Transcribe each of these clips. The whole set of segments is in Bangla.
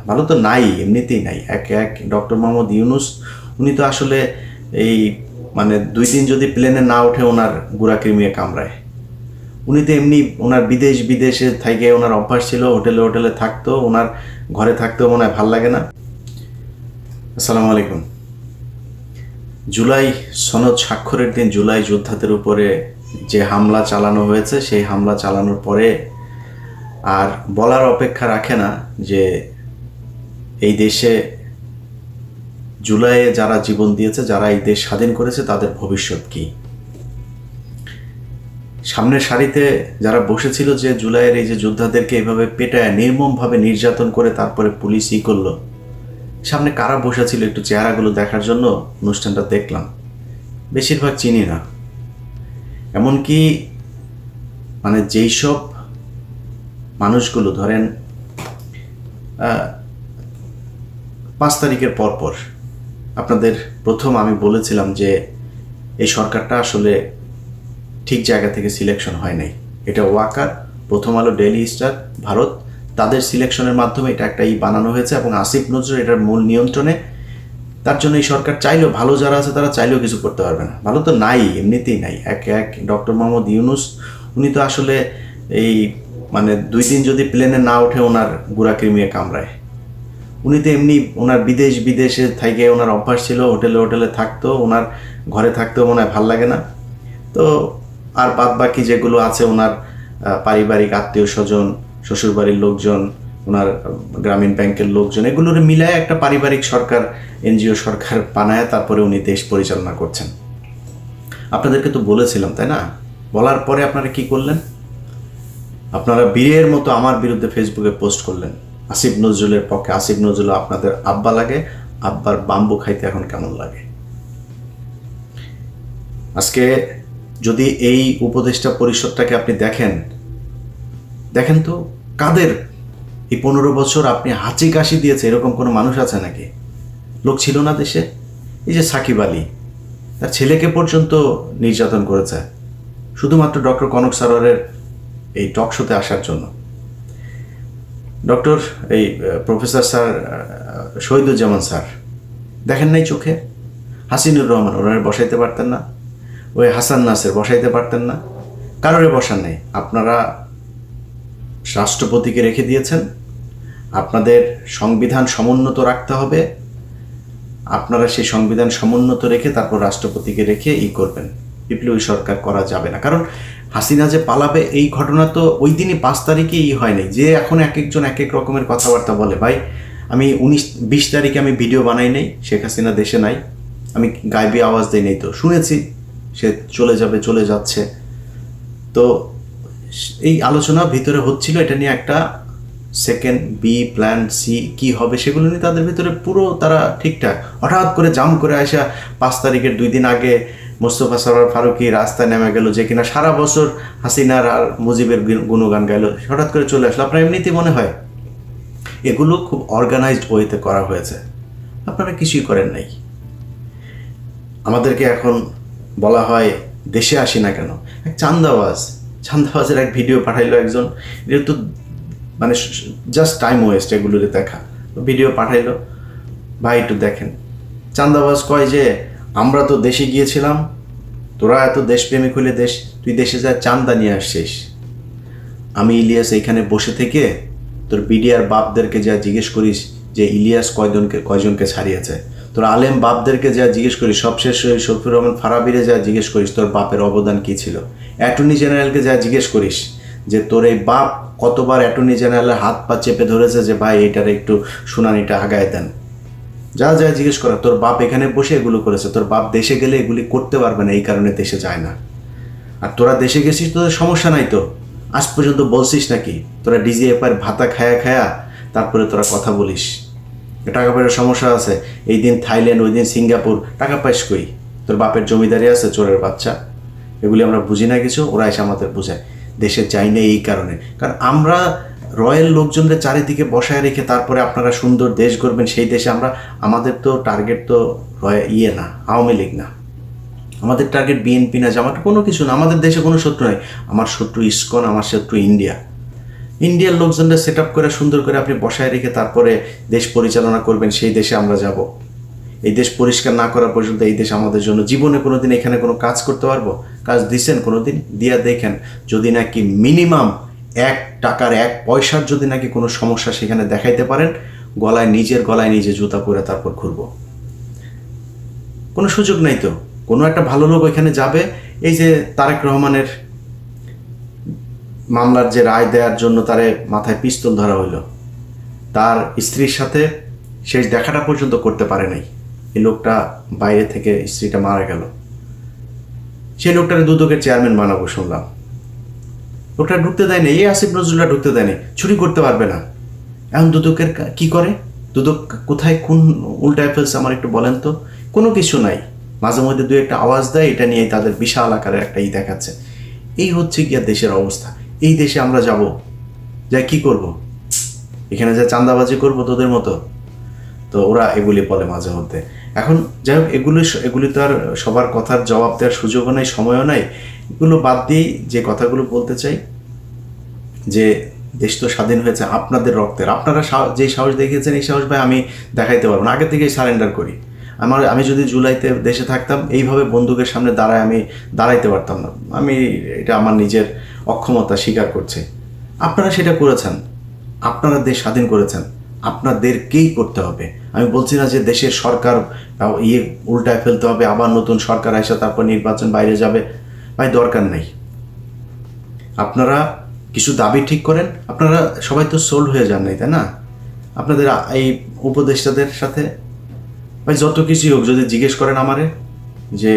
ভালো তো নাই, এমনিতেই নাই। এক ডক্টর মোহাম্মদ ইউনূস উনি তো আসলে এই মানে 2 দিন যদি প্লেনে না ওঠে ওনার গুড়া কৃমিয়ে কামড়ায়। উনি তো এমনি ওনার বিদেশে থেকে ওনার অভ্যাস ছিল, হোটেলে থাকতো, ওনার ঘরে থাকতেও মনে হয় ভাল লাগে না। আসসালামু আলাইকুম। জুলাই সনদ স্বাক্ষরের দিন জুলাই যোদ্ধাদের উপরে যে হামলা চালানো হয়েছে, সেই হামলা চালানোর পরে আর বলার অপেক্ষা রাখে না যে এই দেশে জুলাইয়ে যারা জীবন দিয়েছে, যারা এই দেশ স্বাধীন করেছে, তাদের ভবিষ্যৎ কি। সামনের সারিতে যারা বসেছিল যে জুলাইয়ের এই যে যোদ্ধাদেরকে এভাবে পেটায় নির্মমভাবে নির্যাতন করে তারপরে পুলিশ করলো, সামনে কারা বসেছিল একটু চেহারাগুলো দেখার জন্য অনুষ্ঠানটা দেখলাম। বেশিরভাগ চিনি না। এমনকি মানে যেই সব মানুষগুলো ধরেন 5 তারিখের পরপর আপনাদের প্রথম আমি বলেছিলাম যে এই সরকারটা আসলে ঠিক জায়গা থেকে সিলেকশন হয় নাই। এটা ওয়াকার, প্রথম আলো, ডেইলি স্টার, ভারত, তাদের সিলেকশনের মাধ্যমে এটা একটা বানানো হয়েছে এবং আসিফ নজরুল এটার মূল নিয়ন্ত্রণে। তার জন্য এই সরকার চাইলেও, ভালো যারা আছে তারা চাইলেও কিছু করতে পারবে না। ভালো তো নাই, এমনিতেই নাই। এক ডক্টর মোহাম্মদ ইউনূস উনি তো আসলে এই মানে 2 দিন যদি প্লেনে না ওঠে ওনার গুড়া কৃমিয়ে কামড়ায়। উনি তো এমনি ওনার বিদেশে থেকে ওনার অভ্যাস ছিল, হোটেলে থাকতো, ওনার ঘরে থাকতেও মনে হয় ভাল লাগে না। তো আর বাদ বাকি যেগুলো আছে ওনার পারিবারিক আত্মীয় স্বজন, শ্বশুরবাড়ির লোকজন, ওনার গ্রামীণ ব্যাংকের লোকজন, এগুলোর মিলায় একটা পারিবারিক সরকার, এনজিও সরকার বানায় তারপরে উনি দেশ পরিচালনা করছেন। আপনাদেরকে তো বলেছিলাম, তাই না? বলার পরে আপনারা কি করলেন? আপনারা বীরের মতো আমার বিরুদ্ধে ফেসবুকে পোস্ট করলেন আসিফ নজরুলের পক্ষে। আসিফ নজরুল আপনাদের আব্বা লাগে, আব্বার বাম্বু খাইতে এখন কেমন লাগে? আজকে যদি এই উপদেষ্টা পরিষদটাকে আপনি দেখেন তো কাদের এই 15 বছর আপনি হাঁচি কাশি দিয়েছে এরকম কোনো মানুষ আছে নাকি? লোক ছিল না দেশে? এই যে সাকিব আলী, তার ছেলেকে পর্যন্ত নির্যাতন করেছে শুধুমাত্র ডক্টর কনক সারোয়ারের এই টক শোতে আসার জন্য। ডক্টর এই প্রফেসর স্যার শহীদুজ্জামান স্যার দেখেন নাই চোখে? হাসিনুর রহমান ওনারে বসাইতে পারতেন না? ওই হাসান নাসের বসাইতে পারতেন না? কারোরে বসান নেই। আপনারা রাষ্ট্রপতিকে রেখে দিয়েছেন। আপনাদের সংবিধান সমুন্নত রাখতে হবে। আপনারা সেই সংবিধান সমুন্নত রেখে তারপর রাষ্ট্রপতিকে রেখে করবেন। বিপ্লবী সরকার করা যাবে না। কারণ হাসিনা যে পালাবে এই ঘটনা তো ওই দিনই 5 তারিখে হয় নাই যে এখন এক একজন এক এক রকমের কথাবার্তা বলে। ভাই আমি 19-20 তারিখে আমি ভিডিও বানাই নাই, শেখ হাসিনা দেশে নাই, আমি গাইবি আওয়াজ দিই নাই, তো শুনেছি সে চলে যাবে, চলে যাচ্ছে। তো এই আলোচনা ভিতরে হচ্ছিল, এটা নিয়ে একটা সেকেন্ড বি প্ল্যান সি কি হবে সেগুলো নিয়ে তাদের ভিতরে পুরো তারা ঠিকঠাক। হঠাৎ করে জাম করে আসা 5 তারিখের 2 দিন আগে মোস্তফা সরোয়ার ফারুকী রাস্তায় নেমে গেল, যে কিনা সারা বছর হাসিনার আর মুজিবের গুণগান গাইল, হঠাৎ করে চলে আসলো। আপনার এমনিতেই মনে হয় এগুলো খুব অর্গানাইজড ওয়েতে করা হয়েছে। আপনারা কিছুই করেন নাই। আমাদেরকে এখন বলা হয় দেশে আসি না কেন। এক চান্দাবাজের এক ভিডিও পাঠাইলো একজন, এটা তো মানে জাস্ট টাইম ওয়েস্ট এগুলোতে দেখা। ভিডিও পাঠাইলো, ভাই একটু দেখেন। চান্দাবাজ কয় যে আমরা তো দেশে গিয়েছিলাম, তোরা এত দেশপ্রেমিক হইলে তুই দেশে যা চান্দা নিয়ে আসছিস। আমি ইলিয়াস এইখানে বসে থেকে তোর বিডিআর বাপদেরকে যা জিজ্ঞেস করিস যে ইলিয়াস কয়জনকে ছাড়িয়েছে, তোর আলেম বাপদেরকে যা জিজ্ঞেস করিস, সবশেষ শফিউর রহমান ফারাবিরে যা জিজ্ঞেস করিস তোর বাপের অবদান কী ছিল, অ্যাটর্নি জেনারেলকে যা জিজ্ঞেস করিস যে তোর এই বাপ কতবার অ্যাটর্নি জেনারেলের হাত পা চেপে ধরেছে যে ভাই এটার একটু শুনানিটা আগায় দেন, যা জিজ্ঞেস করা। তোর বাপ এখানে বসে এগুলো করেছে। তোর বাপ দেশে গেলে এগুলি করতে পারবে না, এই কারণে দেশে যায় না। আর তোরা দেশে গেছিস, তোদের সমস্যা নাই তো? আজ পর্যন্ত বলছিস নাকি তোরা ডিজিএফআইয়ের ভাতা খায়া তারপরে তোরা কথা বলিস টাকা পয়সার সমস্যা আছে? এই দিন থাইল্যান্ড, ওই দিন সিঙ্গাপুর, টাকা পাইস কই? তোর বাপের জমিদারি আছে, চোরের বাচ্চা। এগুলি আমরা বুঝি না কিছু, ওরা এসে আমাদের বোঝায়। দেশে যাই না এই কারণে, কারণ আমরা রয়্যাল লোকজনদের চারিদিকে বসায় রেখে তারপরে আপনারা সুন্দর দেশ গড়বেন, সেই দেশে আমাদের তো টার্গেট তো না আওয়ামী লীগ না, আমাদের টার্গেট বিএনপি না, জামাত, কোনো কিছু না। আমাদের দেশে কোনো শত্রু নাই। আমার শত্রু ইসকন, আমার শত্রু ইন্ডিয়া। ইন্ডিয়ার লোকজনদের সেট আপ করে সুন্দর করে আপনি বসায় রেখে তারপরে দেশ পরিচালনা করবেন, সেই দেশে আমরা যাব। এই দেশ পরিষ্কার না করা পর্যন্ত এই দেশ আমাদের জন্য, জীবনে কোনোদিন এখানে কোনো কাজ করতে পারবো? কাজ দিচ্ছেন কোনোদিন? দিয়া দেখেন, যদি নাকি মিনিমাম 1 টাকার 1 পয়সার যদি নাকি কোনো সমস্যা সেখানে দেখাইতে পারেন, নিজের গলায় নিজে জুতা পরে তারপর ঘুরবো। কোনো সুযোগ নাই তো। কোনো একটা ভালো লোক ওইখানে যাবে, এই যে তারেক রহমানের মামলার যে রায় দেওয়ার জন্য তারে মাথায় পিস্তল ধরা হইল, তার স্ত্রীর সাথে শেষ দেখাটা পর্যন্ত করতে পারে নাই। এই লোকটা বাইরে থেকে, স্ত্রীটা মারা গেল, সেই লোকটারে দুদকের চেয়ারম্যান বানাবো শুনলাম। লোকটা ঢুকতে দেয়নি, এই আসিফ নজরুলটা ঢুকতে দেয়নি, চুরি করতে পারবে না। এখন দুদকের কি করে? দুদক কোথায় কোন উল্টায় ফেলছে আমার একটু বলেন তো? কোনো কিছু নাই, মাঝে মধ্যে 2-1টা আওয়াজ দেয়, এটা নিয়ে তাদের বিশাল আকারের একটা দেখাচ্ছে। এই হচ্ছে গিয়া দেশের অবস্থা। এই দেশে আমরা যাব, যাই কি করব? এখানে যা চাঁদাবাজি করব তোদের মতো? তো ওরা এগুলি বলে মাঝে মধ্যে। এখন যাই হোক, এগুলি তো আর সবার কথার জবাব দেওয়ার সুযোগও নাই, সময়ও নাই। এগুলো বাদ দিয়েই যে কথাগুলো বলতে চাই, যে দেশ তো স্বাধীন হয়েছে আপনাদের রক্তের। আপনারা যেই সাহস দেখিয়েছেন, এই সাহস ভাই আমি দেখাইতে পারবো না। আগে থেকেই সারেন্ডার করি। আমি যদি জুলাইতে দেশে থাকতাম, এইভাবে বন্দুকের সামনে আমি দাঁড়াইতে পারতাম না। এটা আমার নিজের অক্ষমতা স্বীকার করছে। আপনারা সেটা করেছেন, আপনারা দেশ স্বাধীন করেছেন, আপনাদেরকেই করতে হবে। আমি বলছি না যে দেশের সরকার উল্টায় ফেলতে হবে, আবার নতুন সরকার আসে তারপর নির্বাচন বাইরে যাবে। ভাই দরকার নেই। আপনারা কিছু দাবি ঠিক করেন। আপনারা সবাই তো সোল্ড হয়ে যান নাই, তাই না? আপনাদের এই উপদেষ্টাদের সাথে ভাই যত কিছুই হোক, যদি জিজ্ঞেস করেন আমারে যে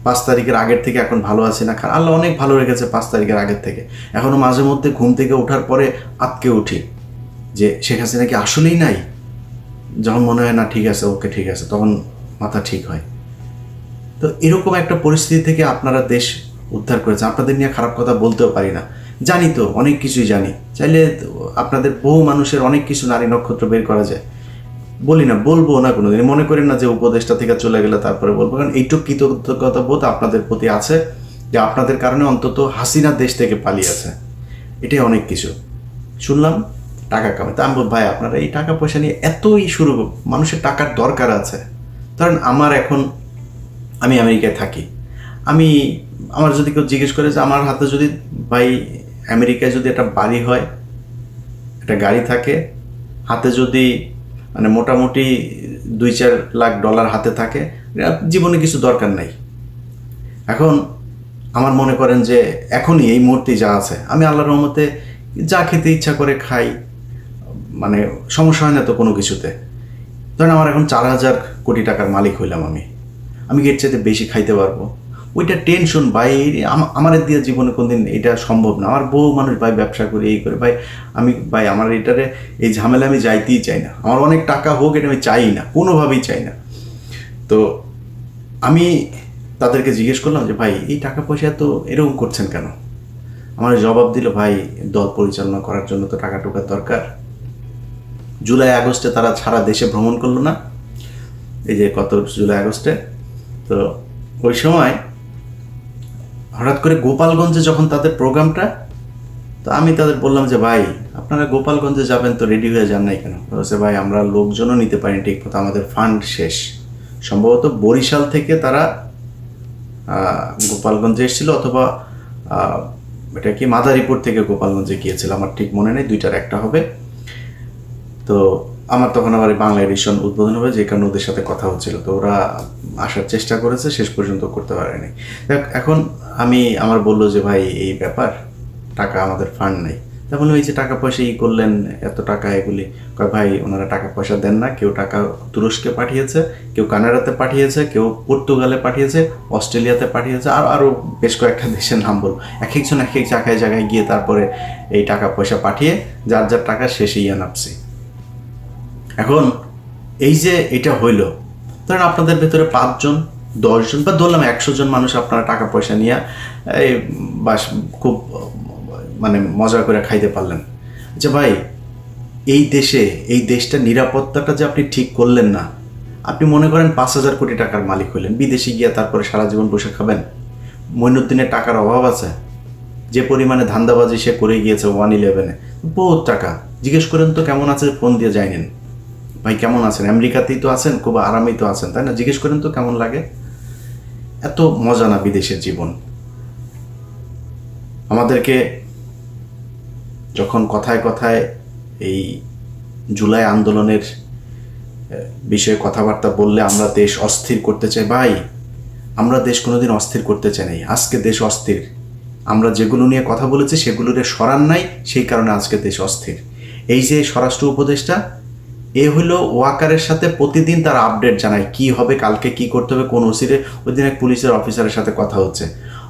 5 তারিখের আগের থেকে এখন ভালো আছে না, আল্লাহ অনেক ভালো রেখেছে 5 তারিখের আগের থেকে। এখনও মাঝে মধ্যে ঘুম থেকে ওঠার পরে আটকে উঠি যে শেখ হাসিনা কি আসলেই নাই। যখন মনে হয় না ঠিক আছে, ওকে ঠিক আছে, তখন মাথা ঠিক হয়। তো এরকম একটা পরিস্থিতি থেকে আপনারা দেশ উদ্ধার করেছেন। আপনাদের নিয়ে খারাপ কথা বলতেও পারি না, জানি তো অনেক কিছুই জানি। চাইলে আপনাদের বহু মানুষের অনেক কিছু নারী নক্ষত্র বের করা যায়, বলি না, বলবো না কোনোদিন। মনে করেন না যে উপদেষ্টা থেকে চলে গেলে তারপরে বলবো, কারণ এইটুকু কৃতজ্ঞতা বোধ আপনাদের প্রতি আছে যে আপনাদের কারণে অন্তত হাসিনা দেশ থেকে পালিয়েছে। এটাই অনেক কিছু। শুনলাম টাকা কামাই, তা আমি বল ভাই আপনারা এই টাকা পয়সা নিয়ে এতই শুরু, মানুষের টাকার দরকার আছে। কারণ আমি আমেরিকায় থাকি, আমার যদি কেউ জিজ্ঞেস করে যে আমার হাতে যদি ভাই আমেরিকায় যদি একটা বাড়ি হয়, একটা গাড়ি থাকে, হাতে যদি মানে মোটামুটি 2-4 লাখ ডলার হাতে থাকে, জীবনে কিছু দরকার নাই। এখন আমার মনে করেন যে এখনই এই মুহূর্তে যা আছে, আমি আল্লাহর রহমতে যা খেতে ইচ্ছা করে খাই, মানে সমস্যা হয় না তো কোনো কিছুতে। ধরেন আমার এখন 4,000 কোটি টাকার মালিক হইলাম, আমি এর চাইতে বেশি খাইতে পারবো? ওইটা টেনশন ভাই, আমার দিয়ে জীবনে কোনদিন এটা সম্ভব না। আমার বহু মানুষ ভাই ব্যবসা করে এই করে, ভাই আমার এটারে এই ঝামেলা আমি যাইতেই চাই না। আমার অনেক টাকা হোক, এটা আমি চাই না, কোনোভাবেই চাই না। তো আমি তাদেরকে জিজ্ঞেস করলাম যে ভাই এই টাকা পয়সা তো এরকম করছেন কেন? আমার জবাব দিল, ভাই দল পরিচালনা করার জন্য তো টাকা টুকার দরকার। জুলাই আগস্টে তারা সারা দেশে ভ্রমণ করলো না, এই যে কত জুলাই আগস্টে। তো ওই সময় হঠাৎ করে গোপালগঞ্জে যখন তাদের প্রোগ্রামটা, তো আমি তাদের বললাম যে ভাই আপনারা গোপালগঞ্জে যাবেন তো রেডি হয়ে যান নাই কেন? বলছে ভাই আমরা লোকজনও নিতে পারিনি ঠিক মতো, আমাদের ফান্ড শেষ। সম্ভবত বরিশাল থেকে তারা গোপালগঞ্জে এসেছিল, অথবা এটা কি মাদারীপুর থেকে গোপালগঞ্জে গিয়েছিল, আমার ঠিক মনে নেই, 2টার একটা হবে। তো আমার তখন আবার বাংলা এডিশন উদ্বোধন হবে, যে কারণে ওদের সাথে কথা হচ্ছিল। তো ওরা আসার চেষ্টা করেছে, শেষ পর্যন্ত করতে পারেনি। এখন আমার বললো যে ভাই এই ব্যাপার, টাকা আমাদের ফান্ড নেই। তেমন ওই যে টাকা পয়সা করলেন এত টাকা, এগুলি কয় ভাই ওনারা টাকা পয়সা দেন না। কেউ টাকা তুরস্কে পাঠিয়েছে, কেউ কানাডাতে পাঠিয়েছে, কেউ পর্তুগালে পাঠিয়েছে, অস্ট্রেলিয়াতে পাঠিয়েছে, আরও বেশ কয়েকটা দেশের নাম বলবো। এক একজন এক এক জায়গায় গিয়ে তারপরে এই টাকা পয়সা পাঠিয়ে যার যার টাকা শেষে নামছে। এখন এই যে এটা হইল, ধরেন আপনাদের ভেতরে 5 জন 10 জন বা ধরলাম 100 জন মানুষ আপনারা টাকা পয়সা নিয়ে এই বাস খুব মানে মজা করে খাইতে পারলেন। আচ্ছা ভাই এই দেশটা নিরাপত্তাটা যে আপনি ঠিক করলেন না, আপনি মনে করেন 5,000 কোটি টাকার মালিক হইলেন, বিদেশে গিয়া তারপরে সারা জীবন বসে খাবেন? মঈনুদ্দিনের টাকার অভাব আছে? যে পরিমাণে ধান্দাবাজি সে করে গিয়েছে 111-এ, বহুত টাকা। জিজ্ঞেস করেন তো কেমন আছে, ফোন দিয়ে যাইনেন ভাই কেমন আছেন, আমেরিকাতেই তো আছেন, খুব আরামেই তো আছেন, তাই না? জিজ্ঞেস করেন তো কেমন লাগে। এত মজা না বিদেশের জীবন। আমাদেরকে যখন কথায় কথায় এই জুলাই আন্দোলনের বিষয়ে কথাবার্তা বললে আমরা দেশ অস্থির করতে চাই, ভাই আমরা দেশ কোনোদিন অস্থির করতে চাই নাই। আজকে দেশ অস্থির। আমরা যেগুলো নিয়ে কথা বলেছি সেগুলোরে সরান নাই, সেই কারণে আজকে দেশ অস্থির। এই যে স্বরাষ্ট্র উপদেষ্টা, এ হলো ওয়াকারের সাথে প্রতিদিন তার আপডেট জানায় কি হবে, কালকে কি করতে হবে, কোন ওসিরে। ওই দিন এক পুলিশের অফিসারের সাথে কথা হচ্ছে,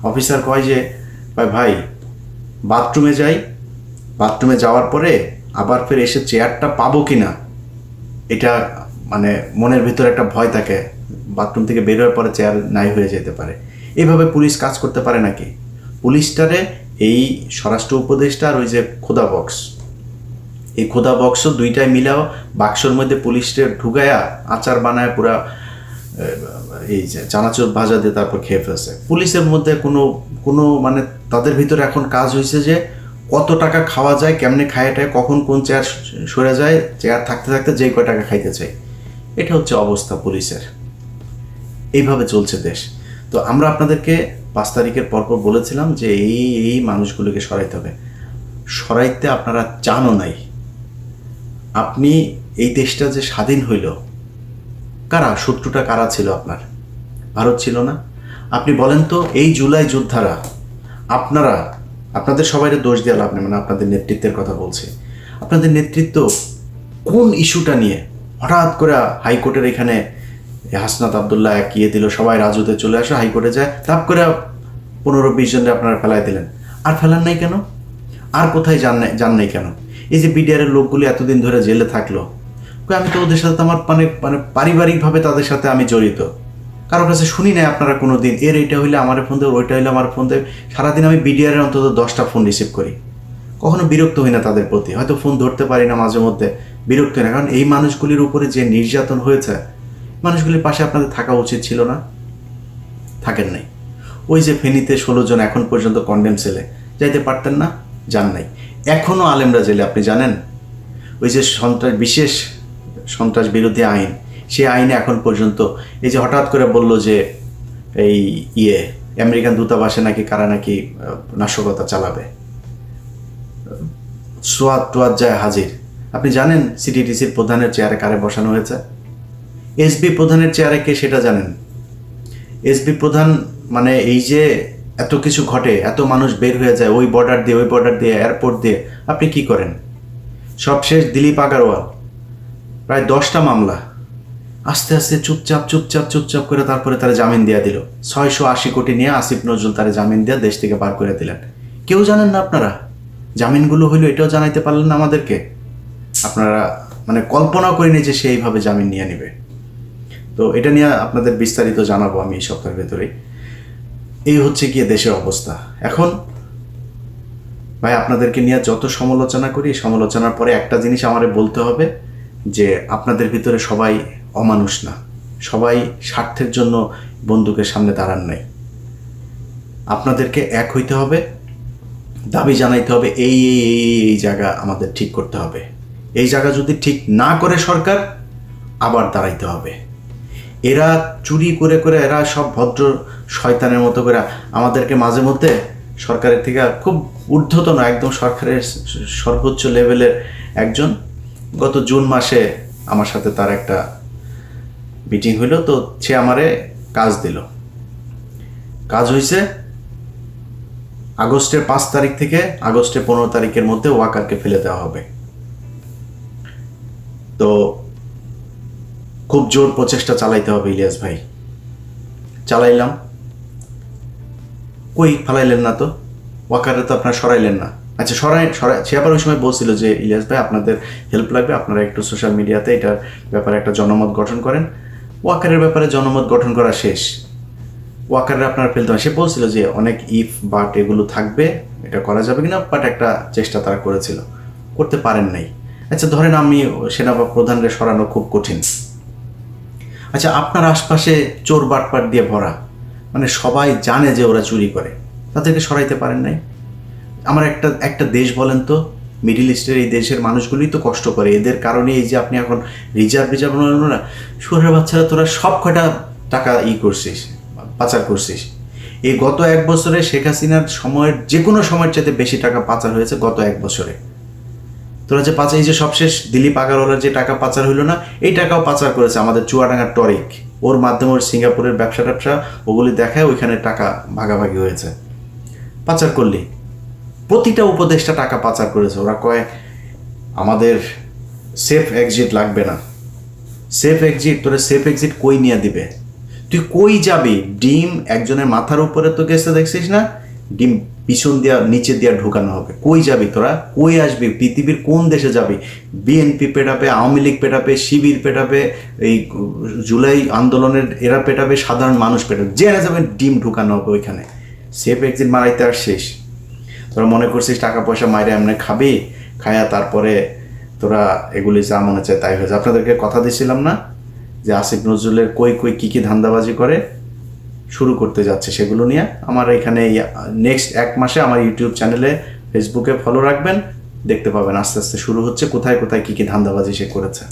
অফিসার কয় যে ভাই বাথরুমে যাই, বাথরুমে যাওয়ার পরে আবার ফের এসে চেয়ারটা পাবো কি না, এটা মানে মনের ভিতরে একটা ভয় থাকে, বাথরুম থেকে বের হওয়ার পরে চেয়ার নাই হয়ে যেতে পারে। এইভাবে পুলিশ কাজ করতে পারে নাকি? পুলিশটারে এই স্বরাষ্ট্র উপদেষ্টার ওই যে খোদা বক্স, এই খোদা বক্সও দুইটাই মিলাও বাক্সর মধ্যে পুলিশটা ঢুকায়া আচার বানায় পুরা এই যে চানাচুর ভাজা দিয়ে তারপর খেয়ে ফেলছে। পুলিশের মধ্যে কোনো মানে তাদের ভিতরে এখন কাজ হয়েছে যে কত টাকা খাওয়া যায়, কেমনে খায়টায়, কখন কোন চেয়ার সরে যায়, চেয়ার থাকতে থাকতে যেই কয় টাকা খাইতে চাই। এটা হচ্ছে অবস্থা পুলিশের। এইভাবে চলছে দেশ। তো আমরা আপনাদেরকে 5 তারিখের পরপর বলেছিলাম যে এই মানুষগুলোকে সরাইতে হবে। সরাইতে আপনারা চানও নাই। আপনি এই দেশটা যে স্বাধীন হইল, কারা শত্রুটা কারা ছিল আপনার? ভারত ছিল না? আপনি বলেন তো, এই জুলাই যোদ্ধারা, আপনাদের সবাই দোষ দেওয়া লাভ নেই, মানে আপনাদের নেতৃত্বের কথা বলছি। আপনাদের নেতৃত্ব কোন ইস্যুটা নিয়ে হঠাৎ করে হাইকোর্টের এখানে হাসনাত আবদুল্লাহ এগিয়ে দিল, সবাই রাজুতে চলে আসো, হাইকোর্টে যায়, তাপ করে 15-20 জনরে আপনারা ফেলাই দিলেন। আর ফেলান নাই কেন? আর কোথায় যান নাই কেন? এই যে বিডিআরের লোকগুলি এতদিন ধরে জেলে থাকলো, আমি তো ওদের সাথে আমার মানে পারিবারিকভাবে তাদের সাথে আমি জড়িত, কারো কাছে শুনি নাই আপনারা কোনো দিন এর এইটা হইলে আমার ফোন দেবে, ওইটা হইলে আমার ফোন দেবে। সারাদিন আমি বিডিআরের অন্তত 10টা ফোন রিসিভ করি, কখনো বিরক্ত হই না তাদের প্রতি। হয়তো ফোন ধরতে পারি না মাঝে মধ্যে, বিরক্ত হই না, কারণ এই মানুষগুলির উপরে যে নির্যাতন হয়েছে, মানুষগুলির পাশে আপনাদের থাকা উচিত ছিল না? থাকেন নাই। ওই যে ফেনীতে 16 জন এখন পর্যন্ত কন্ডেম সেলে, যাইতে পারতেন না? যান নাই। এখনও আলেমরা জেলে, আপনি জানেন? ওই যে বিশেষ সন্ত্রাস বিরোধী আইন, সেই আইনে এখন পর্যন্ত এই যে হঠাৎ করে বলল যে এই আমেরিকান দূতাবাসে নাকি কারা নাকি নাশকতা চালাবে, সোয়াদ যায় হাজির। আপনি জানেন সিটিটিসির প্রধানের চেয়ারে কারে বসানো হয়েছে? এসবি প্রধানের চেয়ারে কে সেটা জানেন? এসবি প্রধান মানে এই যে এত কিছু ঘটে, এত মানুষ বের হয়ে যায় ওই বর্ডার দিয়ে এয়ারপোর্ট দিয়ে, আপনি কি করেন? সবশেষ দিলীপ আগারওয়াল প্রায় 10টা মামলা, আস্তে আস্তে চুপচাপ করে তারপরে তারা জামিন দিয়ে দিল। 680 কোটি নিয়ে আসিফ নজরুল তারা জামিন দিয়ে দেশ থেকে বার করে দিলেন। কেউ জানেন না আপনারা জামিনগুলো হইলো, এটাও জানাইতে পারলেন না আমাদেরকে। আপনারা মানে কল্পনাও করিনি যে সে এইভাবে জামিন নিয়ে নেবে। তো এটা নিয়ে আপনাদের বিস্তারিত জানাবো আমি এই সপ্তাহের ভেতরেই। এই হচ্ছে গিয়ে দেশের অবস্থা এখন। ভাই আপনাদেরকে নিয়ে যত সমালোচনা করি, সমালোচনার পরে একটা জিনিস আমারে বলতে হবে যে আপনাদের ভিতরে সবাই অমানুষ না, সবাই স্বার্থের জন্য বন্দুকের সামনে দাঁড়ান নাই। আপনাদেরকে এক হইতে হবে, দাবি জানাইতে হবে এই জায়গা আমাদের ঠিক করতে হবে। এই জায়গা যদি ঠিক না করে সরকার, আবার দাঁড়াইতে হবে। এরা চুরি করে এরা সব ভদ্র শয়তানের মতো করে আমাদেরকে মাঝে মধ্যে সরকারের থেকে খুব ঊর্ধ্বতন একদম সরকারের সর্বোচ্চ লেভেলের একজন গত জুন মাসে আমার সাথে তার একটা মিটিং হইল, তো সে আমারে কাজ দিল। কাজ হয়েছে আগস্টের 5 তারিখ থেকে আগস্টের 15 তারিখের মধ্যে ওয়াকারকে ফেলে দেওয়া হবে। তো খুব জোর প্রচেষ্টা চালাইতে হবে ইলিয়াস ভাই। চালাইলাম, কই ফেলাইলেন না তো, ওয়াকারে তো আপনারা সরাইলেন না। আচ্ছা সে আবার ওই সময় বলছিল যে ইলিয়াস ভাই আপনাদের হেল্প লাগবে, আপনারা একটু সোশ্যাল মিডিয়াতে এটার ব্যাপারে একটা জনমত গঠন করেন। ওয়াকারের ব্যাপারে জনমত গঠন করা শেষ, ওয়াকারে আপনারা ফেলতে হয়। সে বলছিল যে অনেক ইফ বাট এগুলো থাকবে, এটা করা যাবে কিনা, বাট একটা চেষ্টা তারা করেছিল, করতে পারেন নাই। আচ্ছা ধরেন আমি সেনা প্রধানরে সরানো খুব কঠিন। আচ্ছা আপনার আশপাশে চোর বাটপাট দিয়ে ভরা, মানে সবাই জানে যে ওরা চুরি করে, তাদেরকে সরাইতে পারেন নাই। আমার একটা দেশ বলেন তো, মিডিল ইস্টের এই দেশের মানুষগুলোই তো কষ্ট করে, এদের কারণে এই যে আপনি এখন রিজার্ভ না, শহরের বাচ্চারা তোরা সব কটা টাকা করছিস, পাচার করছিস। এই গত 1 বছরে শেখ হাসিনার সময়ের যে কোনো সময়ের চাইতে বেশি টাকা পাচার হয়েছে গত 1 বছরে। তোরা যে পাচার, এই যে সবশেষ দিলীপ আগারওয়ালার যে টাকা পাচার হইলো না, এই টাকাও পাচার করেছে আমাদের চুয়াডাঙ্গার টরিক। ওর মাধ্যমে ওর সিঙ্গাপুরের ব্যবসা ওগুলি দেখায়, ওইখানে টাকা ভাগাভাগি হয়েছে। পাচার করলি, প্রতিটা উপদেষ্টা টাকা পাচার করেছে। ওরা কয় আমাদের সেফ এক্সিট লাগবে না। সেফ এক্সিট, তোরা সেফ এক্সিট কই নিয়ে দিবে? তুই কই যাবি? ডিম একজনের মাথার উপরে তো গেছে, দেখছিস না? ডিম পিছন দিয়া নিচে দিয়া ঢোকানো হবে। কই যাবি তোরা? কই আসবি? পৃথিবীর কোন দেশে যাবি? বিএনপি পেটাবে, আওয়ামী লীগ পেটাবে, শিবির পেটাবে, এই জুলাই আন্দোলনের এরা পেটাবে, সাধারণ মানুষ পেটাবে, যে যাবে ডিম ঢুকানো হবে ওইখানে। সেফ এক্সিট মারাইতে আর শেষ। তোরা মনে করছিস টাকা পয়সা মাইরে এমনি খাবি, খায়া তারপরে তোরা এগুলি যা মনে চায় তাই হয়েছে। আপনাদেরকে কথা দিয়েছিলাম না যে আসিফ নজরুলের কই কী কী ধান্দাবাজি করে শুরু করতে যাচ্ছে, সেগুলো নিয়ে আমার এখানে নেক্সট 1 মাসে আমার ইউটিউব চ্যানেলে, ফেসবুকে ফলো রাখবেন, দেখতে পাবেন আস্তে আস্তে শুরু হচ্ছে কোথায় কোথায় কী কী ধান্দাবাজি সে করেছে।